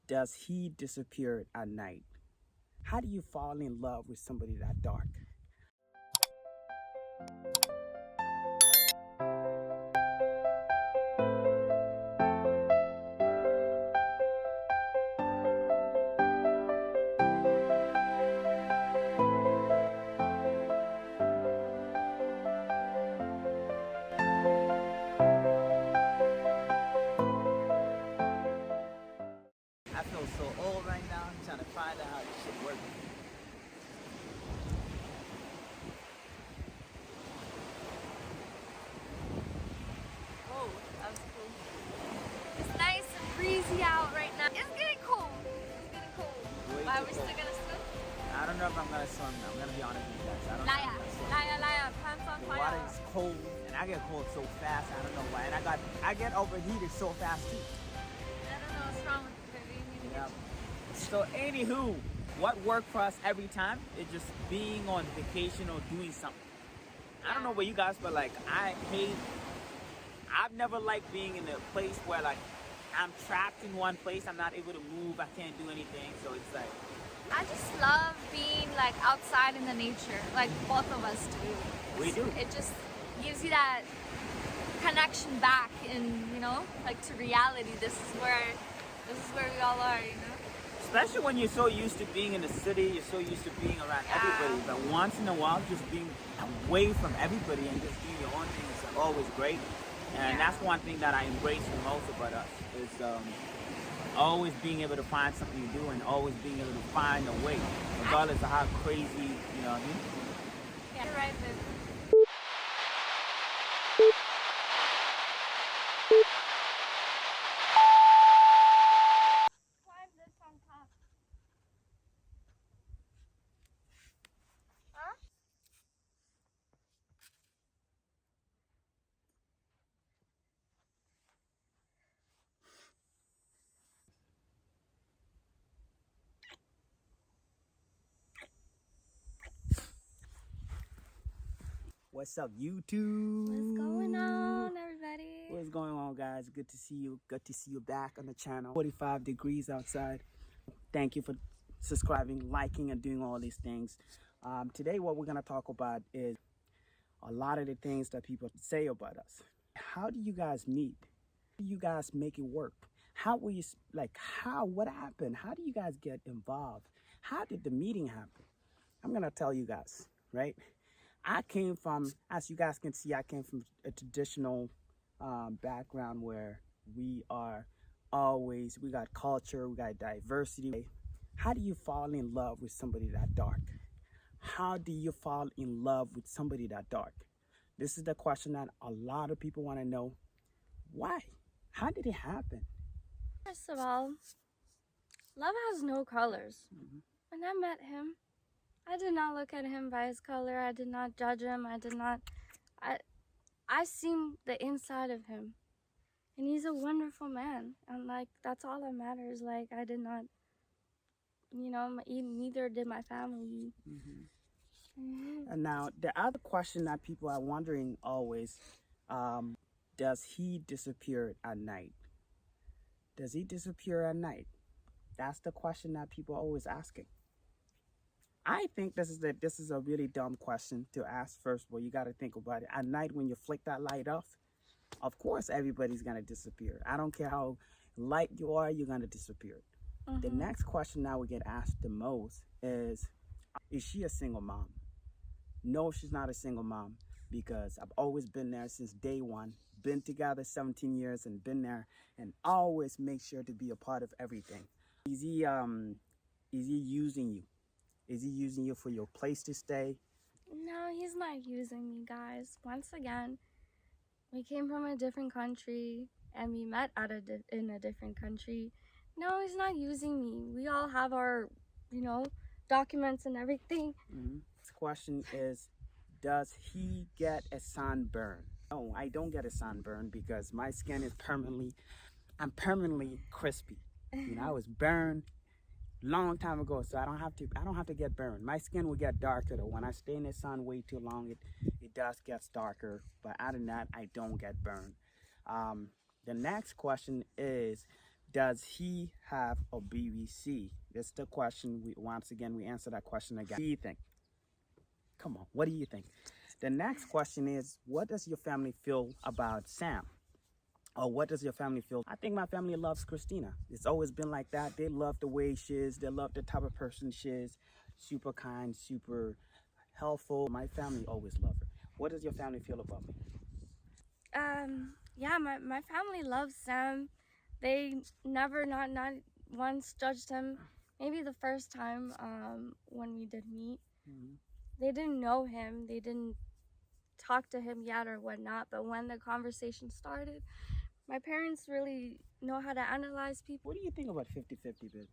Does he disappear at night? How do you fall in love with somebody that dark? I feel so old right now. I'm trying to find out how this shit works. Oh, that was cool. It's nice and breezy out right now. It's getting cold. It's getting cold. Way But are too we cold. still gonna swim? I don't know if I'm gonna swim now. I'm gonna be honest with you guys. I don't know if I'm Liar, gonna swim. liar, liar. Pants on The fire. water is cold, and I get cold so fast. I don't know why. And I get overheated so fast too. I don't know what's wrong with you, baby. You need to Yeah. get So anywho, what worked for us every time is just being on vacation or doing something. I don't know about you guys, but like I've never liked being in a place where like I'm trapped in one place. I'm not able to move. I can't do anything. So it's like, I just love being like outside in the nature, like both of us do. We do. It just gives you that connection back in, like to reality. This is where we all are, especially when you're so used to being in the city, you're so used to being around everybody. But once in a while, just being away from everybody and just doing your own thing is always great. And that's one thing that I embrace the most about us is always being able to find something to do and always being able to find a way, regardless of how crazy, you know what I mean? Yeah, you're right, babe. Climb this on top. Huh? What's up, YouTube? What's going on, everybody? What's going on, guys? Good to see you. Good to see you back on the channel. 45 degrees outside. Thank you for subscribing, liking, and doing all these things. Today, what we're going to talk about is a lot of the things that people say about us. How do you guys meet? How do you guys make it work? How were you, what happened? How do you guys get involved? How did the meeting happen? I'm going to tell you guys, right? I came from, as you guys can see, I came from a traditional background where we got culture, we got diversity. How do you fall in love with somebody that dark? How do you fall in love with somebody that dark? This is the question that a lot of people want to know. Why? How did it happen? First of all, love has no colors. When I met him, I did not look at him by his color. I did not judge him. I seen the inside of him. And he's a wonderful man. And like, that's all that matters. Like, I did not, neither did my family. And now the other question that people are wondering always, does he disappear at night? Does he disappear at night? That's the question that people are always asking. I think this is a really dumb question to ask. First of all, you got to think about it. At night, when you flick that light off, of course everybody's gonna disappear. I don't care how light you are, you're gonna disappear. The next question that we get asked the most is she a single mom? No, she's not a single mom, because I've always been there since day one. Been together 17 years and been there and always make sure to be a part of everything. Is he using you? Is he using you for your place to stay? No, he's not using me, guys. Once again, we came from a different country and we met in a different country. No, he's not using me. We all have our, documents and everything. This question is, does he get a sunburn? No, I don't get a sunburn because my skin is I'm permanently crispy. I was burned long time ago, so I don't have to get burned. My skin will get darker though. When I stay in the sun way too long, it does get darker, but other than that, I don't get burned. The next question is, Does he have a BBC? That's the question. Once again, we answer that question again. What do you think? Come on, what do you think? The next question is, what does your family feel about Sam? Or what does your family feel? I think my family loves Christina. It's always been like that. They love the way she is. They love the type of person she is. Super kind, super helpful. My family always love her. What does your family feel about me? Yeah, my family loves Sam. They never, not once judged him. Maybe the first time when we did meet. They didn't know him. They didn't talk to him yet or whatnot. But when the conversation started, my parents really know how to analyze people. What do you think about 50-50, babe?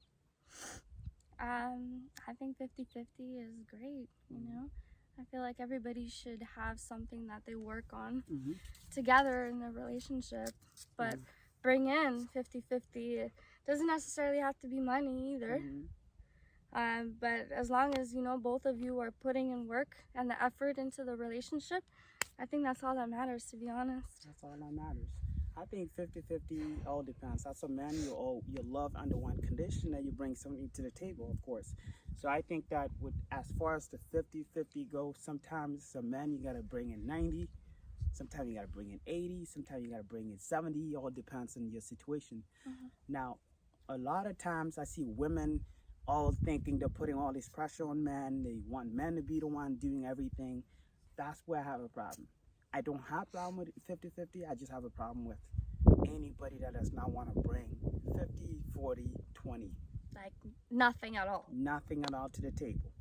I think 50-50 is great, you know? I feel like everybody should have something that they work on together in a relationship, but bring in 50-50. It doesn't necessarily have to be money either. But as long as, you know, both of you are putting in work and the effort into the relationship, I think that's all that matters, to be honest. That's all that matters. I think 50-50 all depends. As a man, you love under one condition that you bring something to the table, of course. So I think that as far as the 50-50 goes, sometimes as a man you gotta bring in 90, sometimes you gotta bring in 80, sometimes you gotta bring in 70. It all depends on your situation. Now, a lot of times I see women all thinking they're putting all this pressure on men. They want men to be the one doing everything. That's where I have a problem. I don't have a problem with 50-50. I just have a problem with anybody that does not want to bring 50, 40, 20. Like nothing at all. Nothing at all to the table.